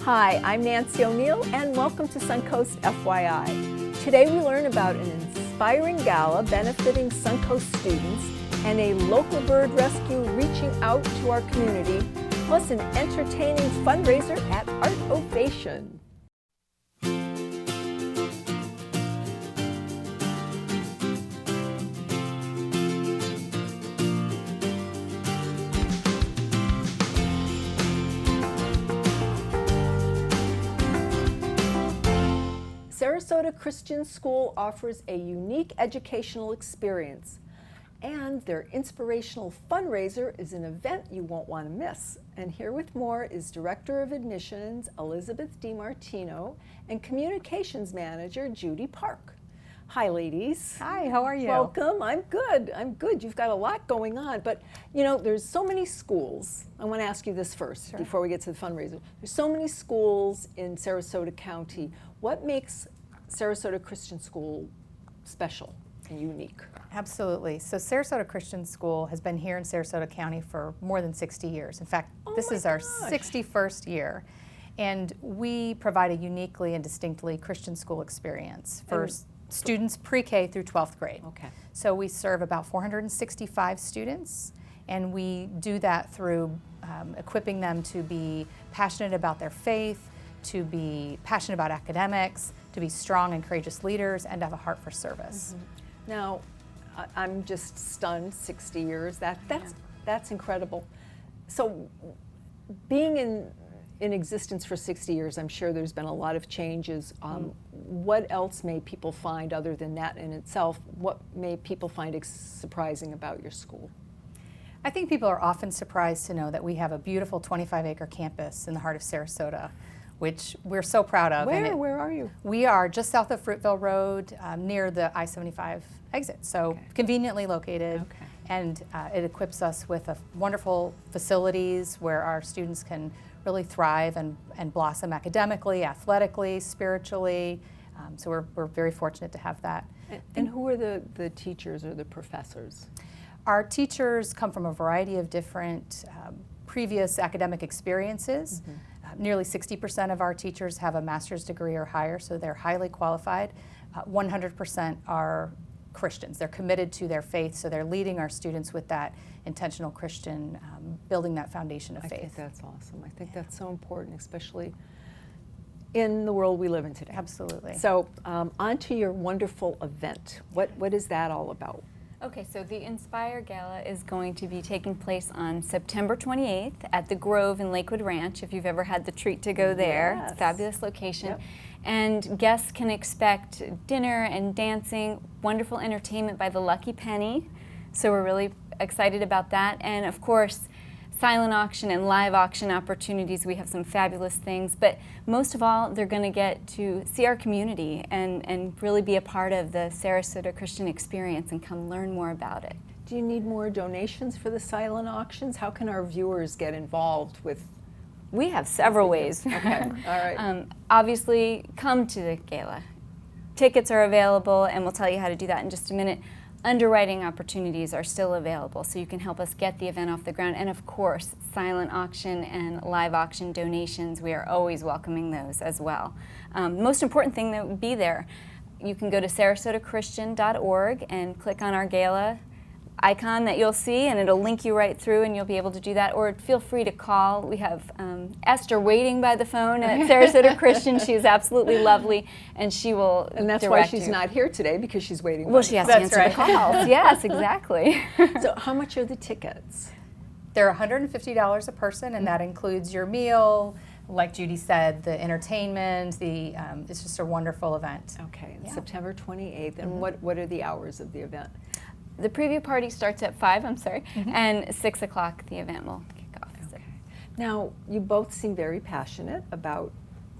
Hi, I'm Nancy O'Neill and welcome to Suncoast FYI. Today we learn about an inspiring gala benefiting Suncoast students and a local bird rescue reaching out to our community, plus an entertaining fundraiser at Art Ovation. Sarasota Christian School offers a unique educational experience, and their inspirational fundraiser is an event you won't want to miss. And here with more is Director of Admissions Elizabeth DiMartino and Communications Manager Judy Park. Hi, ladies. Hi, how are you? Welcome. I'm good. You've got a lot going on, but you know, there's so many schools. I want to ask you this first before we get to the fundraiser. There's so many schools in Sarasota County. What makes Sarasota Christian School special and unique? Absolutely. So Sarasota Christian School has been here in Sarasota County for more than 60 years. In fact, this is our 61st year. And we provide a uniquely and distinctly Christian school experience for students pre-K through 12th grade. Okay. So we serve about 465 students, and we do that through equipping them to be passionate about their faith, to be passionate about academics, to be strong and courageous leaders, and to have a heart for service. Mm-hmm. Now, I'm just stunned, 60 years, that's incredible. So being in existence for 60 years, I'm sure there's been a lot of changes. What else may people find other than that in itself? What may people find surprising about your school? I think people are often surprised to know that we have a beautiful 25-acre campus in the heart of Sarasota, which we're so proud of. Where are you? We are just south of Fruitville Road, near the I-75 exit, so conveniently located. Okay. And it equips us with wonderful facilities where our students can really thrive and blossom academically, athletically, spiritually. So we're very fortunate to have that. And who are the teachers or the professors? Our teachers come from a variety of different previous academic experiences. Mm-hmm. Nearly 60% of our teachers have a master's degree or higher, so they're highly qualified. 100% are Christians. They're committed to their faith, so they're leading our students with that intentional Christian, building that foundation of faith. I think that's awesome. I think that's so important, especially in the world we live in today. Absolutely. So on to your wonderful event. What is that all about? Okay, so the Inspire Gala is going to be taking place on September 28th at the Grove in Lakewood Ranch, if you've ever had the treat to go there. Yes. It's a fabulous location. Yep. And guests can expect dinner and dancing, wonderful entertainment by the Lucky Penny. So we're really excited about that. And of course, silent auction and live auction opportunities. We have some fabulous things, but most of all, they're going to get to see our community and really be a part of the Sarasota Christian experience and come learn more about it. Do you need more donations for the silent auctions? How can our viewers get involved with? We have several ways. Okay, all right. Obviously, come to the gala. Tickets are available, and we'll tell you how to do that in just a minute. Underwriting opportunities are still available, so you can help us get the event off the ground. And of course, silent auction and live auction donations, we are always welcoming those as well. Most important thing that would be there, you can go to sarasotachristian.org and click on our gala icon that you'll see, and it'll link you right through, and you'll be able to do that. Or feel free to call. We have Esther waiting by the phone at Sarasota Christian. She is absolutely lovely, and she will And that's why she's not here today, because she's waiting. Well, she has to answer the calls. Yes, exactly. So how much are the tickets? They're $150 a person, and that includes your meal, like Judy said, the entertainment, it's just a wonderful event. Okay, September 28th. And what are the hours of the event? The preview party starts at 5, and 6 o'clock the event will kick off. Okay. Now, you both seem very passionate about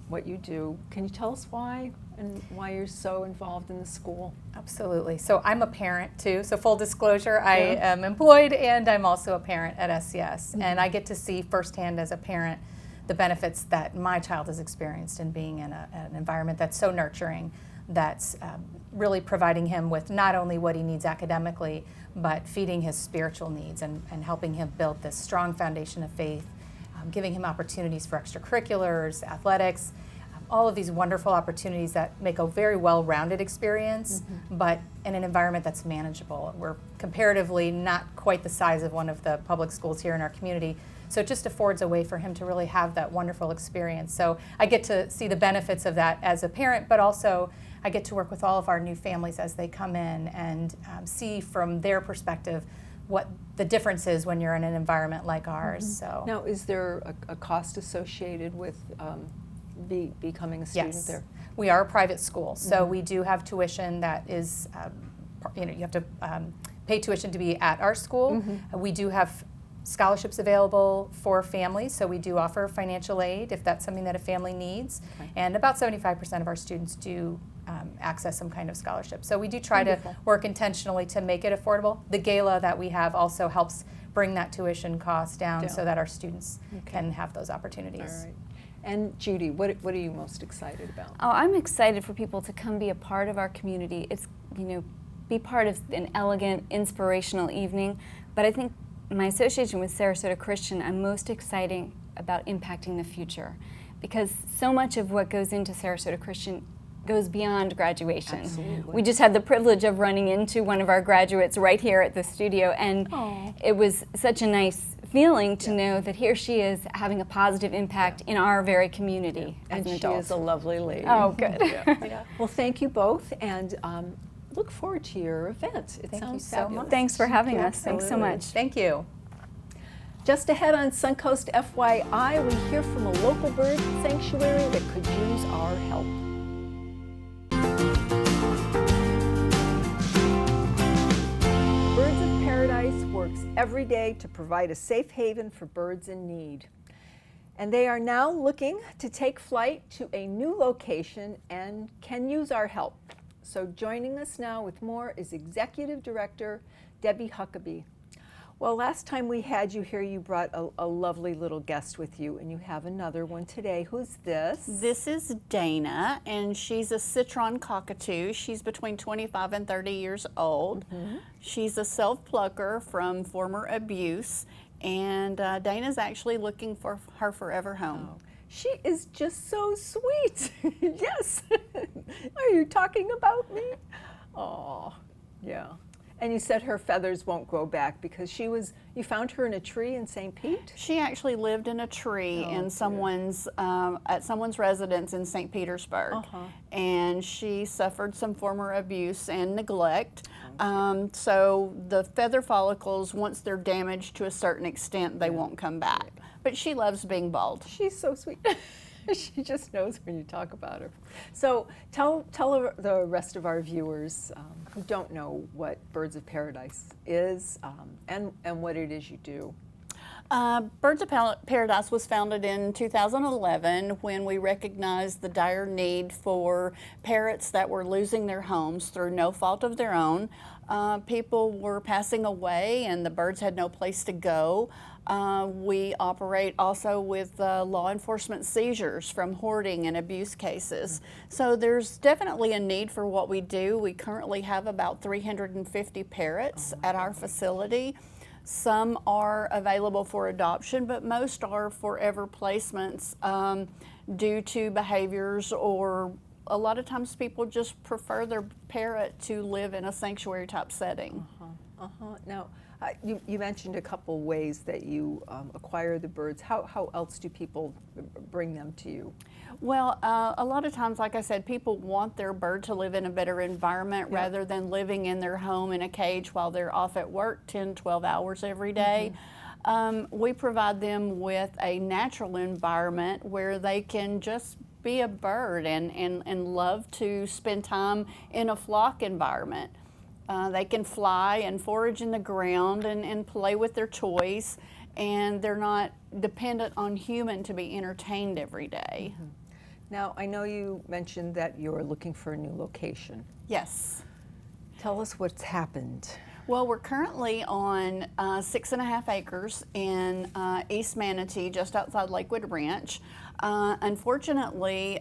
what you do. Can you tell us why and why you're so involved in the school? Absolutely. So I'm a parent too, so full disclosure, I am employed and I'm also a parent at SCS. And I get to see firsthand as a parent the benefits that my child has experienced in being in an environment that's so nurturing, that's really providing him with not only what he needs academically, but feeding his spiritual needs and helping him build this strong foundation of faith giving him opportunities for extracurriculars, athletics, all of these wonderful opportunities that make a very well-rounded experience, but in an environment that's manageable. We're comparatively not quite the size of one of the public schools here in our community, so it just affords a way for him to really have that wonderful experience. So I get to see the benefits of that as a parent, but also I get to work with all of our new families as they come in and see from their perspective what the difference is when you're in an environment like ours. So Now, is there a cost associated with becoming a student there? We are a private school, so we do have tuition that is, you have to pay tuition to be at our school. We do have scholarships available for families, so we do offer financial aid if that's something that a family needs. And about 75% of our students do access some kind of scholarship. So we do try to work intentionally to make it affordable. The gala that we have also helps bring that tuition cost down so that our students can have those opportunities. All right. And Judy, what are you most excited about? Oh, I'm excited for people to come be a part of our community. It's, be part of an elegant, inspirational evening. But I think my association with Sarasota Christian, I'm most excited about impacting the future, because so much of what goes into Sarasota Christian goes beyond graduation. Absolutely. We just had the privilege of running into one of our graduates right here at the studio, and it was such a nice feeling to know that here she is having a positive impact in our very community as And an she adult. is a lovely lady. Oh, good. Well, thank you both, and look forward to your event. It Thank you sounds so fabulous. much. Thanks for having us. Thanks so Absolutely. much. Thank you. Just ahead on Suncoast FYI, we hear from a local bird sanctuary that could use our help. Birds of Paradise works every day to provide a safe haven for birds in need. And they are now looking to take flight to a new location and can use our help. So joining us now with more is Executive Director Debbie Huckabee. Well, last time we had you here, you brought a lovely little guest with you, and you have another one today. Who's this? This is Dana, and she's a citron cockatoo. She's between 25 and 30 years old. She's a self-plucker from former abuse, and Dana's actually looking for her forever home. Oh, she is just so sweet. Yes. Are you talking about me? Oh, yeah. And you said her feathers won't grow back because you found her in a tree in St. Pete? She actually lived in a tree in someone's at someone's residence in St. Petersburg, and she suffered some former abuse and neglect. So the feather follicles, once they're damaged to a certain extent, they won't come back. But she loves being bald. She's so sweet. She just knows when you talk about her. So tell the rest of our viewers who don't know what Birds of Paradise is and what it is you do. Birds of Paradise was founded in 2011 when we recognized the dire need for parrots that were losing their homes through no fault of their own. People were passing away and the birds had no place to go. We operate also with law enforcement seizures from hoarding and abuse cases. So there's definitely a need for what we do. We currently have about 350 parrots at our facility. Some are available for adoption, but most are forever placements due to behaviors, or a lot of times people just prefer their parrot to live in a sanctuary type setting. Now, you mentioned a couple ways that you acquire the birds. How else do people bring them to you? Well, a lot of times, like I said, people want their bird to live in a better environment rather than living in their home in a cage while they're off at work 10, 12 hours every day. We provide them with a natural environment where they can just be a bird and love to spend time in a flock environment. They can fly and forage in the ground and play with their toys, and they're not dependent on human to be entertained every day. Now, I know you mentioned that you're looking for a new location. Yes. Tell us what's happened. Well, we're currently on 6.5 acres in East Manatee, just outside Lakewood Ranch. Unfortunately,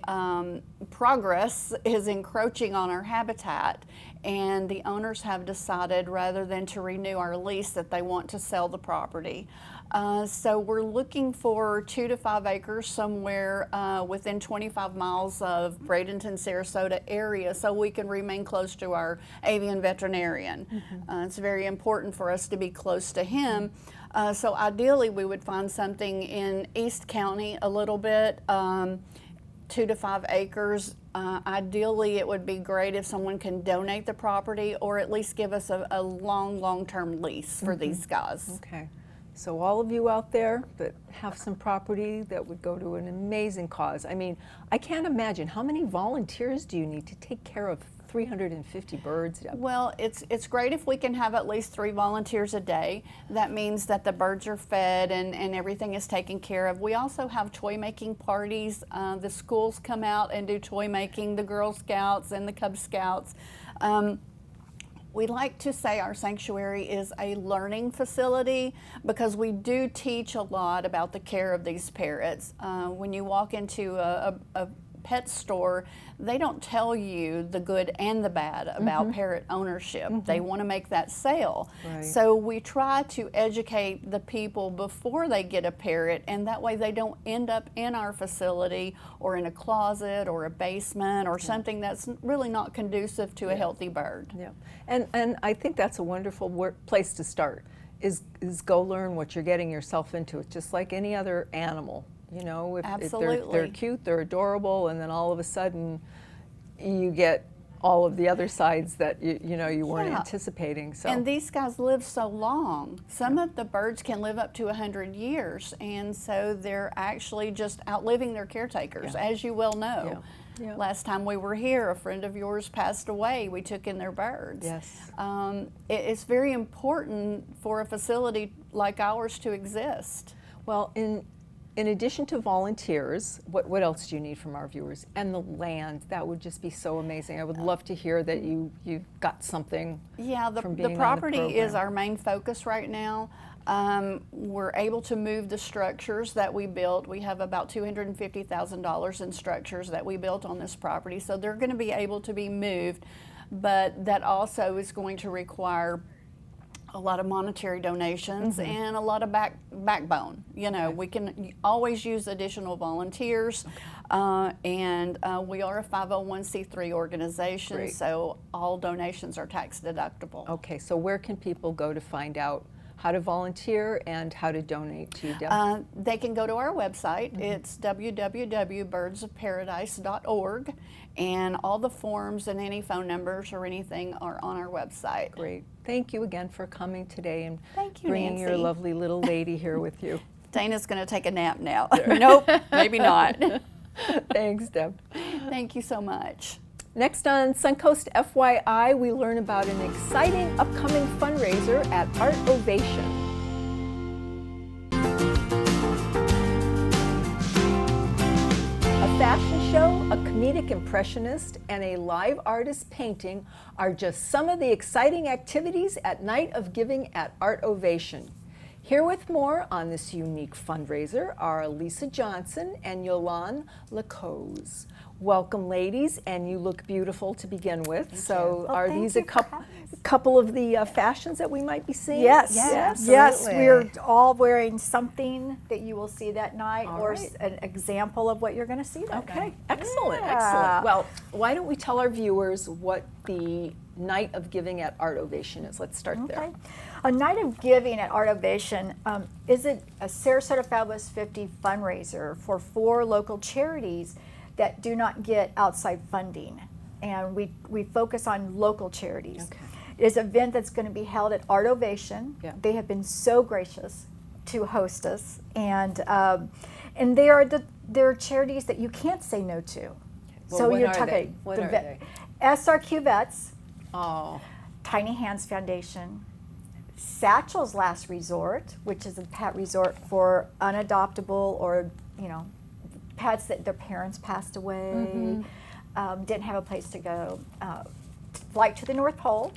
progress is encroaching on our habitat, and the owners have decided, rather than to renew our lease, that they want to sell the property. So we're looking for 2 to 5 acres somewhere within 25 miles of Bradenton, Sarasota area, so we can remain close to our avian veterinarian. It's very important for us to be close to him. So ideally we would find something in East County a little bit, 2 to 5 acres. Ideally, it would be great if someone can donate the property or at least give us a long-term lease for these guys. Okay. So all of you out there that have some property that would go to an amazing cause. I mean, I can't imagine, how many volunteers do you need to take care of 350 birds? Well, it's great if we can have at least 3 volunteers a day. That means that the birds are fed and everything is taken care of. We also have toy making parties. The schools come out and do toy making, the Girl Scouts and the Cub Scouts. We like to say our sanctuary is a learning facility because we do teach a lot about the care of these parrots. When you walk into a pet store, they don't tell you the good and the bad about parrot ownership. They want to make that sale. Right. So we try to educate the people before they get a parrot, and that way they don't end up in our facility or in a closet or a basement or something that's really not conducive to a healthy bird. Yeah, and I think that's a wonderful place to start, is go learn what you're getting yourself into. It's just like any other animal. You know, if they're cute, they're adorable, and then all of a sudden you get all of the other sides that you weren't anticipating. So. And these guys live so long. Some of the birds can live up to 100 years, and so they're actually just outliving their caretakers, as you well know. Yeah. Last time we were here, a friend of yours passed away. We took in their birds. Yes. It's very important for a facility like ours to exist. Well, in addition to volunteers, what else do you need from our viewers? And the land, that would just be so amazing. I would love to hear that you got something. Yeah, from the being property on the is program. our main focus right now. We're able to move the structures that we built. We have about $250,000 in structures that we built on this property, so they're going to be able to be moved, but that also is going to require a lot of monetary donations and a lot of backbone. You know, we can always use additional volunteers, and we are a 501c3 organization, Great. so all donations are tax deductible. Okay, so where can people go to find out how to volunteer and how to donate to you, Deb? They can go to our website. It's www.birdsofparadise.org, and all the forms and any phone numbers or anything are on our website. Great. Thank you again for coming today and Thank you, bringing your Nancy. lovely little lady here with you. Dana's going to take a nap now. Nope, maybe not. Thanks, Deb. Thank you so much. Next on Suncoast FYI, we learn about an exciting upcoming fundraiser at Art Ovation. A fashion show, a comedic impressionist, and a live artist painting are just some of the exciting activities at Night of Giving at Art Ovation. Here with more on this unique fundraiser are Lisa Johnson and Yolande Lacose. Welcome, ladies, and you look beautiful to begin with. Well, Are thank these you a for having us. couple of the fashions that we might be seeing? Yes, Yes, yes, absolutely. we're all wearing something that you will see that night, All or right. an example of what you're going to see that Okay, night. excellent, Yeah. excellent. Well, why don't we tell our viewers what the Night of Giving at Art Ovation is? Let's start there. Okay. A Night of Giving at Art Ovation is a Sarasota Fabulous 50 fundraiser for 4 local charities that do not get outside funding. And we focus on local charities. Okay. It is an event that's going to be held at Art Ovation. Yeah. They have been so gracious to host us. And they are charities that you can't say no to. Well, so what you're are talking they? What are they? SRQ Vets, Oh, Tiny Hands Foundation, Satchel's Last Resort, which is a pet resort for unadoptable or, pets that their parents passed away, didn't have a place to go. Flight to the North Pole.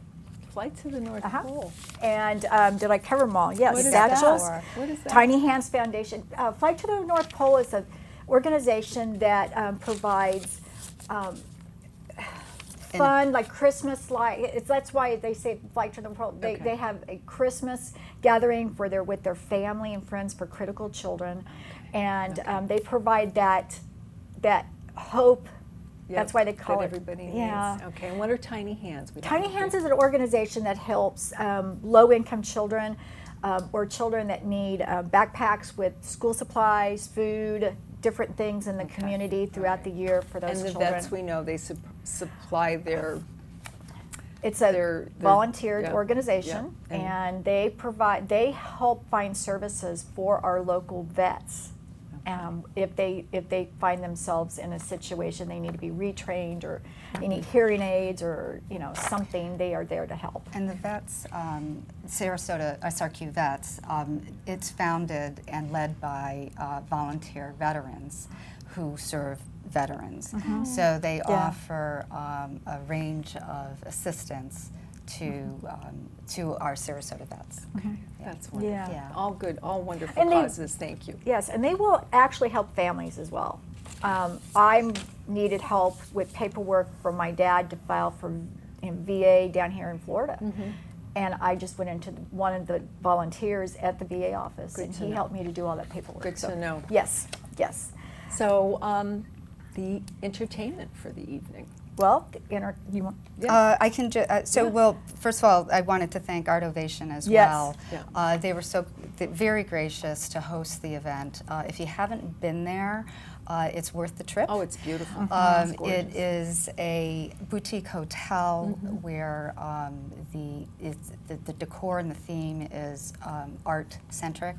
Flight to the North Pole. And did I cover them all? Yes. What is Satchel's, that? What is that? Tiny Hands Foundation. Flight to the North Pole is an organization that provides fun, like Christmas light. That's why they say Flight to the World. Okay. They have a Christmas gathering where they're with their family and friends for critical children, and they provide that hope. That's why they call that it. everybody needs. Yeah. Okay, and what are Tiny Hands? We don't Tiny have to- Hands is an organization that helps low-income children or children that need backpacks with school supplies, food, different things in the community throughout the year for those And the children. vets, we know they supply their. It's a their- volunteer yeah, organization, yeah, and- and they help find services for our local vets. If they find themselves in a situation they need to be retrained or they need hearing aids or something, they are there to help. And the vets, Sarasota, SRQ Vets, it's founded and led by volunteer veterans who serve veterans. So they offer a range of assistance to our Sarasota vets. That's wonderful. Yeah. All good, all wonderful And they- causes. Thank you. Yes, and they will actually help families as well. I needed help with paperwork for my dad to file for VA down here in Florida. And I just went into one of the volunteers at the VA office, Good and to he know. helped me to do all that paperwork. Good So, to know. Yes, yes. So, the entertainment for the evening. Well, you want? I can well, first of all, I wanted to thank Art Ovation as Yes. well. Yeah. They were very gracious to host the event. If you haven't been there, it's worth the trip. Oh, it's beautiful. It's It gorgeous. is a boutique hotel where the decor and the theme is art-centric,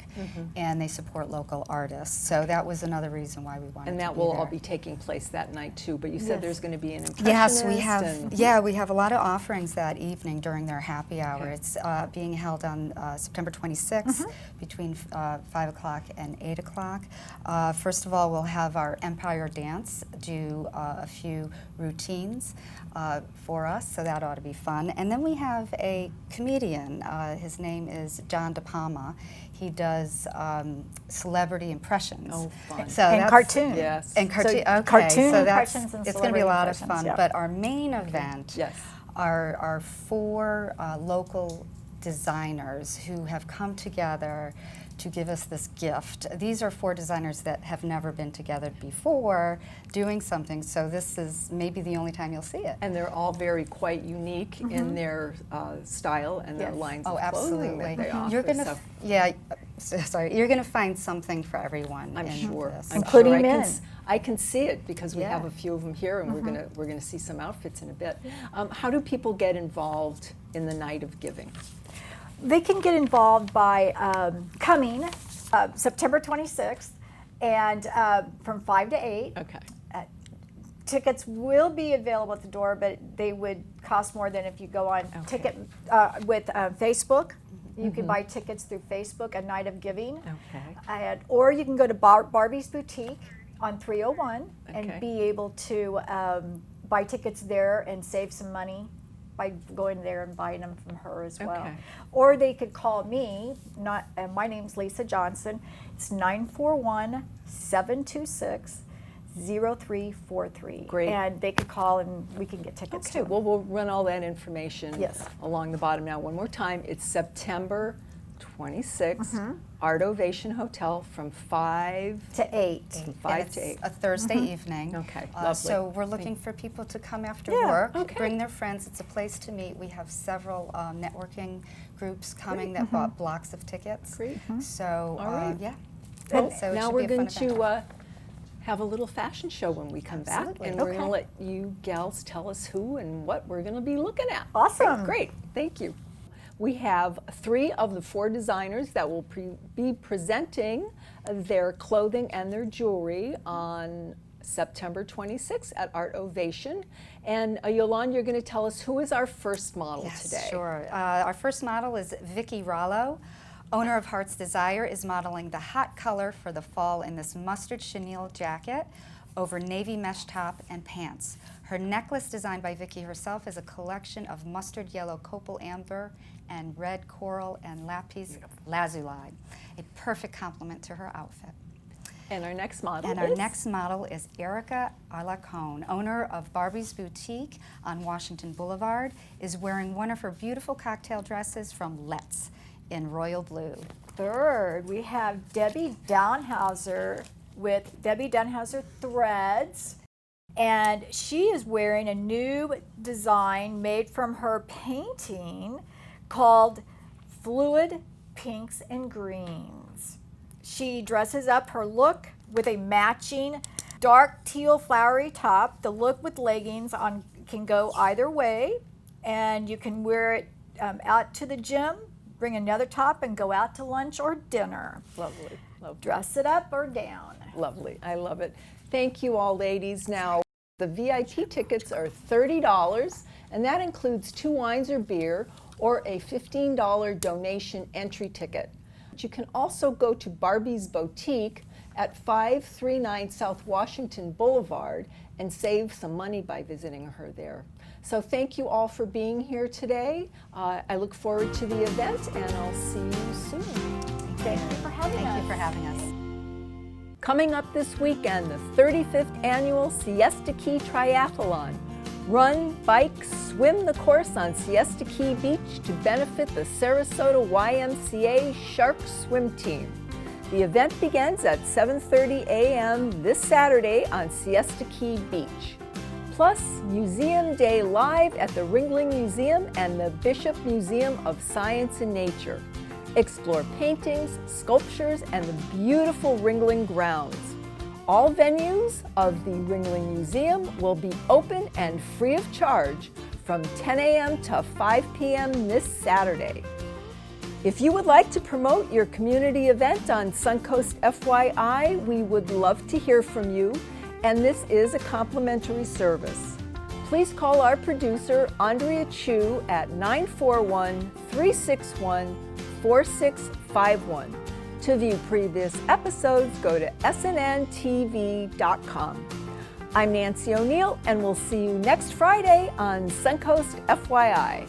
and they support local artists. So that was another reason why we wanted And to that be will there. all be taking place that night too. But you said Yes. there's going to be an impressionist. Yes, we have. and- Yeah, we have a lot of offerings that evening during their happy hour. Okay. It's being held on September 26th between 5 o'clock and 8 o'clock. First of all, we'll have our Empire Dance do a few routines for us, so that ought to be fun. And then we have a comedian. His name is John De Palma. He does celebrity impressions. Oh, fun. So And that's- cartoon. Yes. And cartoon. So Okay, cartoon so that's impressions and it's going to be a celebrity lot of impressions, fun. yeah. But our main event Yes. are 4 local designers who have come together to give us this gift. These are 4 designers that have never been together before doing something, so this is maybe the only time you'll see it. And they're all very quite unique in their style and their Yes. lines Oh, of clothing absolutely. that they offer. You're gonna, so sorry, you're gonna find something for everyone. I'm in sure. this. I'm Including sure. men. I can see it because we Yeah. have a few of them here, and we're gonna see some outfits in a bit. How do people get involved in the night of giving? They can get involved by coming September 26th and from 5 to 8. Okay. Tickets will be available at the door, but they would cost more than if you go on ticket with Facebook. You can buy tickets through Facebook, A Night of Giving. Okay. Or you can go to Barbie's Boutique on 301 Okay. and be able to buy tickets there and save some money by going there and buying them from her as well. Okay. Or they could call me. My name's Lisa Johnson. It's 941-726-0343. Great. And they could call and we can get tickets Okay, to well, we'll run all that information Yes. along the bottom now. One more time, it's September 26th, Art Ovation Hotel from 5 to 8. And 5 it's to 8. a Thursday evening. Okay, lovely. So we're looking for people to come after Yeah, work, okay. bring their friends. It's a place to meet. We have several networking groups coming that bought blocks of tickets. Great. So All right. yeah. Well, So it now should we're be a going fun event. to have a little fashion show when we come Absolutely. back, and we're Okay. going to let you gals tell us who and what we're going to be looking at. Awesome. Great, thank you. We have 3 of the 4 designers that will be presenting their clothing and their jewelry on September 26th at Art Ovation. And Yolande, you're going to tell us who is our first model Yes, today. sure. Our first model is Vicki Rollo. Owner of Heart's Desire is modeling the hot color for the fall in this mustard chenille jacket over navy mesh top and pants. Her necklace, designed by Vicki herself, is a collection of mustard yellow copal amber and red coral and lapis lazuli, a perfect complement to her outfit. And our next model And is? our next model is Erica Alacone, owner of Barbie's Boutique on Washington Boulevard, is wearing one of her beautiful cocktail dresses from Let's in royal blue. Third, we have Debbie Downhauser with Debbie Downhauser threads. And she is wearing a new design made from her painting called Fluid Pinks and Greens. She dresses up her look with a matching dark teal flowery top. The look with leggings on can go either way, and you can wear it out to the gym, bring another top, and go out to lunch or dinner. Lovely, lovely. Dress it up or down. Lovely, I love it. Thank you all, ladies. Now, the VIP tickets are $30, and that includes 2 wines or beer, or a $15 donation entry ticket. You can also go to Barbie's Boutique at 539 South Washington Boulevard and save some money by visiting her there. So thank you all for being here today. I look forward to the event, and I'll see you soon. Thank you for having us. Thank you for having us. Coming up this weekend, the 35th annual Siesta Key Triathlon. Run, bike, swim the course on Siesta Key Beach to benefit the Sarasota YMCA Shark Swim Team. The event begins at 7:30 a.m. this Saturday on Siesta Key Beach. Plus, Museum Day live at the Ringling Museum and the Bishop Museum of Science and Nature. Explore paintings, sculptures, and the beautiful Ringling grounds. All venues of the Ringling Museum will be open and free of charge from 10 a.m. to 5 p.m. this Saturday. If you would like to promote your community event on Suncoast FYI, we would love to hear from you, and this is a complimentary service. Please call our producer, Andrea Chu, at 941-361-4651. To view previous episodes, go to snntv.com. I'm Nancy O'Neill, and we'll see you next Friday on Suncoast FYI.